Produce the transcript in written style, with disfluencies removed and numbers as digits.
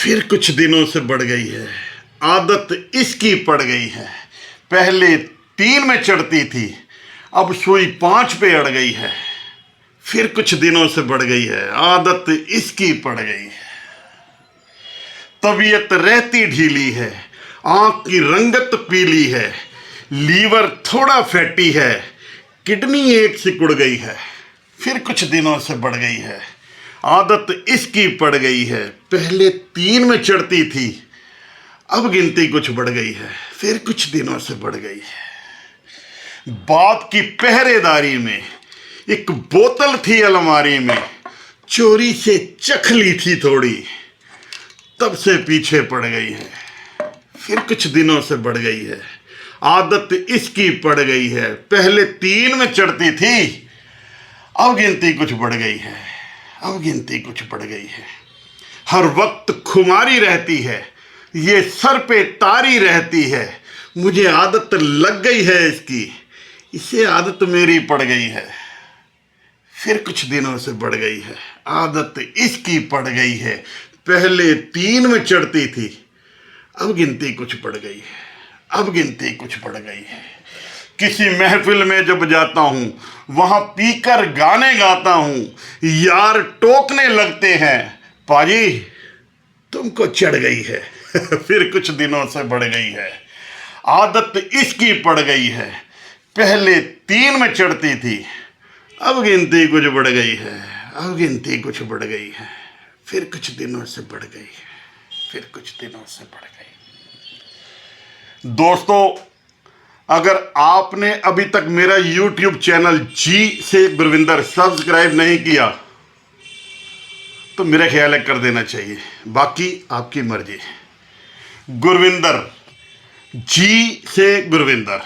फिर कुछ दिनों से बढ़ गई है, आदत इसकी पड़ गई है। पहले 3 में चढ़ती थी, अब सुई 5 पे अड़ गई है। फिर कुछ दिनों से बढ़ गई है, आदत इसकी पड़ गई है। तबीयत रहती ढीली है, आंख की रंगत पीली है, लीवर थोड़ा फैटी है, किडनी एक सिकुड़ गई है। फिर कुछ दिनों से बढ़ गई है, आदत इसकी पड़ गई है। पहले 3 में चढ़ती थी, अब गिनती कुछ बढ़ गई है। फिर कुछ दिनों से बढ़ गई है। बाप की पहरेदारी में एक बोतल थी अलमारी में, चोरी से चख ली थी थोड़ी, तब से पीछे पड़ गई है। फिर कुछ दिनों से बढ़ गई है, आदत इसकी पड़ गई है। पहले 3 में चढ़ती थी, अब गिनती कुछ बढ़ गई है। अब गिनती कुछ बढ़ गई है। हर वक्त खुमारी रहती है, ये सर पे तारी रहती है। मुझे आदत लग गई है इसकी, इसे आदत मेरी पड़ गई है। फिर कुछ दिनों से बढ़ गई है, आदत इसकी पड़ गई है। पहले 3 में चढ़ती थी, अब गिनती कुछ बढ़ गई है। अब गिनती कुछ बढ़ गई है। किसी महफिल में जब जाता हूं, वहां पीकर गाने गाता हूं, यार टोकने लगते हैं, पाजी तुमको चढ़ गई है। फिर कुछ दिनों से बढ़ गई है, आदत इसकी पड़ गई है। पहले 3 में चढ़ती थी, अब गिनती कुछ बढ़ गई है। अब गिनती कुछ बढ़ गई है। फिर कुछ दिनों से बढ़ गई है। फिर कुछ दिनों से बढ़ गई। दोस्तों, अगर आपने अभी तक मेरा YouTube चैनल जी से गुरविंदर सब्सक्राइब नहीं किया तो मेरा ख्याल है कर देना चाहिए, बाकी आपकी मर्जी। गुरविंदर, जी से गुरविंदर।